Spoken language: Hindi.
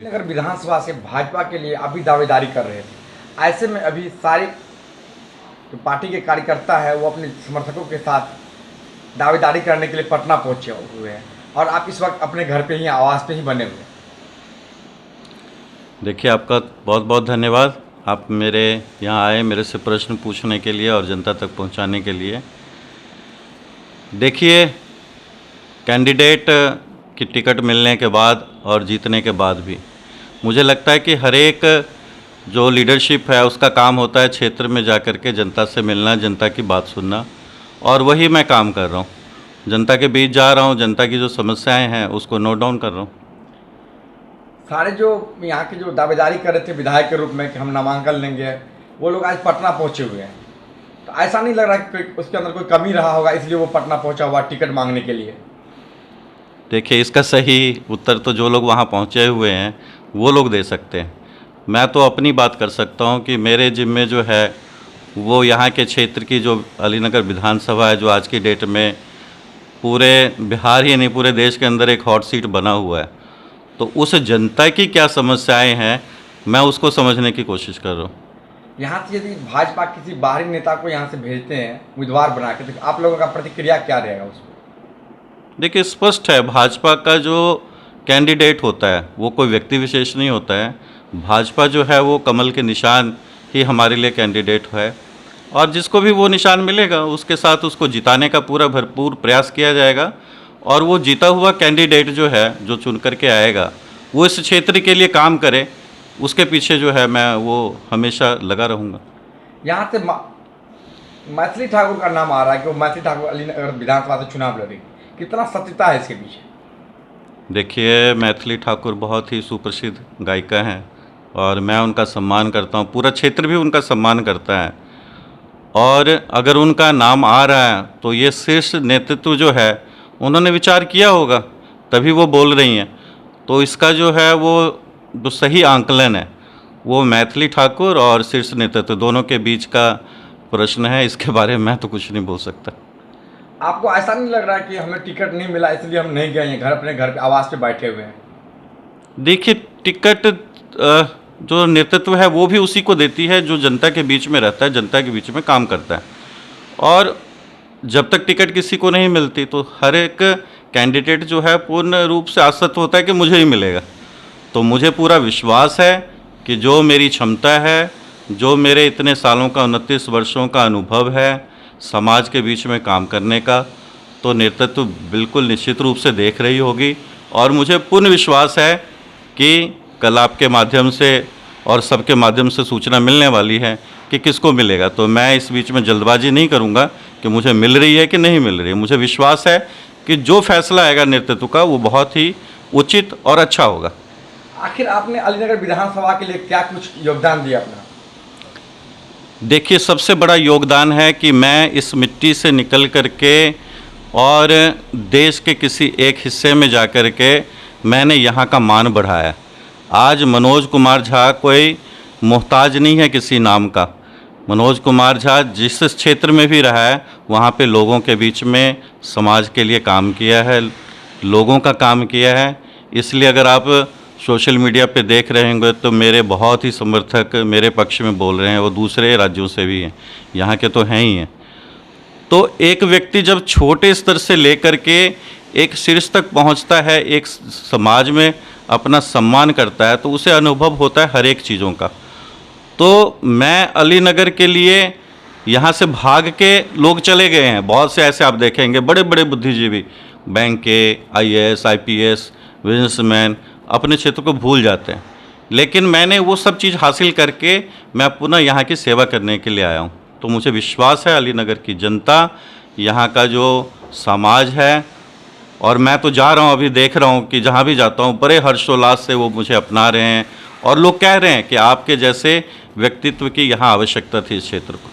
नगर विधानसभा से भाजपा के लिए अभी दावेदारी कर रहे थे। ऐसे में अभी सारे जो पार्टी के कार्यकर्ता है वो अपने समर्थकों के साथ दावेदारी करने के लिए पटना पहुंचे हुए हैं और आप इस वक्त अपने घर पे ही आवास पे ही बने हुए हैं। देखिए, आपका बहुत बहुत धन्यवाद। आप मेरे यहाँ आए मेरे से प्रश्न पूछने के लिए और जनता तक पहुँचाने के लिए। देखिए, कैंडिडेट की टिकट मिलने के बाद और जीतने के बाद भी मुझे लगता है कि हर एक जो लीडरशिप है उसका काम होता है क्षेत्र में जाकर के जनता से मिलना, जनता की बात सुनना, और वही मैं काम कर रहा हूँ। जनता के बीच जा रहा हूँ, जनता की जो समस्याएं हैं उसको नोट डाउन कर रहा हूँ। सारे जो यहाँ के जो दावेदारी कर रहे थे विधायक के रूप में कि हम नामांकन लेंगे, वो लोग आज पटना पहुँचे हुए हैं। तो ऐसा नहीं लग रहा कि उसके अंदर कोई कमी रहा होगा इसलिए वो पटना पहुँचा हुआ टिकट मांगने के लिए? देखिए, इसका सही उत्तर तो जो लोग वहाँ पहुँचे हुए हैं वो लोग दे सकते हैं। मैं तो अपनी बात कर सकता हूँ कि मेरे जिम्मे जो है वो यहाँ के क्षेत्र की जो अलीनगर विधानसभा है, जो आज की डेट में पूरे बिहार ही नहीं पूरे देश के अंदर एक हॉट सीट बना हुआ है, तो उस जनता की क्या समस्याएं हैं मैं उसको समझने की कोशिश कर रहा हूँ। यहाँ से यदि भाजपा किसी बाहरी नेता को यहाँ से भेजते हैं उम्मीदवार बना के, तो आप लोगों का प्रतिक्रिया क्या रहेगा उसमें? देखिए, स्पष्ट है, भाजपा का जो कैंडिडेट होता है वो कोई व्यक्ति विशेष नहीं होता है। भाजपा जो है वो कमल के निशान ही हमारे लिए कैंडिडेट है, और जिसको भी वो निशान मिलेगा उसके साथ उसको जिताने का पूरा भरपूर प्रयास किया जाएगा। और वो जीता हुआ कैंडिडेट जो है, जो चुन करके आएगा, वो इस क्षेत्र के लिए काम करे, उसके पीछे जो है मैं वो हमेशा लगा रहूँगा। यहाँ से मैथिली ठाकुर का नाम आ रहा है कि वो मैथिली ठाकुर अलीनगर विधानसभा से चुनाव लड़ेगी, कितना सत्यता है इसके पीछे? देखिए, मैथिली ठाकुर बहुत ही सुप्रसिद्ध गायिका हैं और मैं उनका सम्मान करता हूँ, पूरा क्षेत्र भी उनका सम्मान करता है। और अगर उनका नाम आ रहा है तो ये शीर्ष नेतृत्व जो है उन्होंने विचार किया होगा, तभी वो बोल रही हैं। तो इसका जो है वो जो सही आंकलन है वो मैथिली ठाकुर और शीर्ष नेतृत्व दोनों के बीच का प्रश्न है। इसके बारे में मैं तो कुछ नहीं बोल सकता। आपको ऐसा नहीं लग रहा है कि हमें टिकट नहीं मिला इसलिए हम नहीं गए हैं, घर अपने घर पे आवास पे बैठे हुए हैं? देखिए, टिकट जो नेतृत्व है वो भी उसी को देती है जो जनता के बीच में रहता है, जनता के बीच में काम करता है। और जब तक टिकट किसी को नहीं मिलती तो हर एक कैंडिडेट जो है पूर्ण रूप से आश्वस्त होता है कि मुझे ही मिलेगा। तो मुझे पूरा विश्वास है कि जो मेरी क्षमता है, जो मेरे इतने सालों का 29 वर्षों का अनुभव है समाज के बीच में काम करने का, तो नेतृत्व बिल्कुल निश्चित रूप से देख रही होगी। और मुझे पूर्ण विश्वास है कि कल आपके माध्यम से और सबके माध्यम से सूचना मिलने वाली है कि किसको मिलेगा। तो मैं इस बीच में जल्दबाजी नहीं करूंगा कि मुझे मिल रही है कि नहीं मिल रही है। मुझे विश्वास है कि जो फैसला आएगा नेतृत्व का वो बहुत ही उचित और अच्छा होगा। आखिर आपने अलीनगर विधानसभा के लिए क्या कुछ योगदान दिया अपना? देखिए, सबसे बड़ा योगदान है कि मैं इस मिट्टी से निकल करके और देश के किसी एक हिस्से में जा कर के मैंने यहाँ का मान बढ़ाया। आज मनोज कुमार झा कोई मोहताज नहीं है किसी नाम का। मनोज कुमार झा जिस क्षेत्र में भी रहा है वहाँ पे लोगों के बीच में समाज के लिए काम किया है, लोगों का काम किया है। इसलिए अगर आप सोशल मीडिया पे देख रहे होंगे तो मेरे बहुत ही समर्थक मेरे पक्ष में बोल रहे हैं, वो दूसरे राज्यों से भी हैं, यहाँ के तो हैं ही हैं। तो एक व्यक्ति जब छोटे स्तर से लेकर के एक शीर्ष तक पहुँचता है, एक समाज में अपना सम्मान करता है, तो उसे अनुभव होता है हर एक चीज़ों का। तो मैं अलीनगर के लिए यहाँ से भाग के लोग चले गए हैं। बहुत से ऐसे आप देखेंगे बड़े बड़े बुद्धिजीवी, बैंक के IAS IPS बिजनेसमैन अपने क्षेत्र को भूल जाते हैं, लेकिन मैंने वो सब चीज़ हासिल करके मैं पुनः यहाँ की सेवा करने के लिए आया हूँ। तो मुझे विश्वास है अलीनगर की जनता, यहाँ का जो समाज है, और मैं तो जा रहा हूँ, अभी देख रहा हूँ कि जहाँ भी जाता हूँ बड़े हर्षोल्लास से वो मुझे अपना रहे हैं और लोग कह रहे हैं कि आपके जैसे व्यक्तित्व की यहाँ आवश्यकता थी इस क्षेत्र को।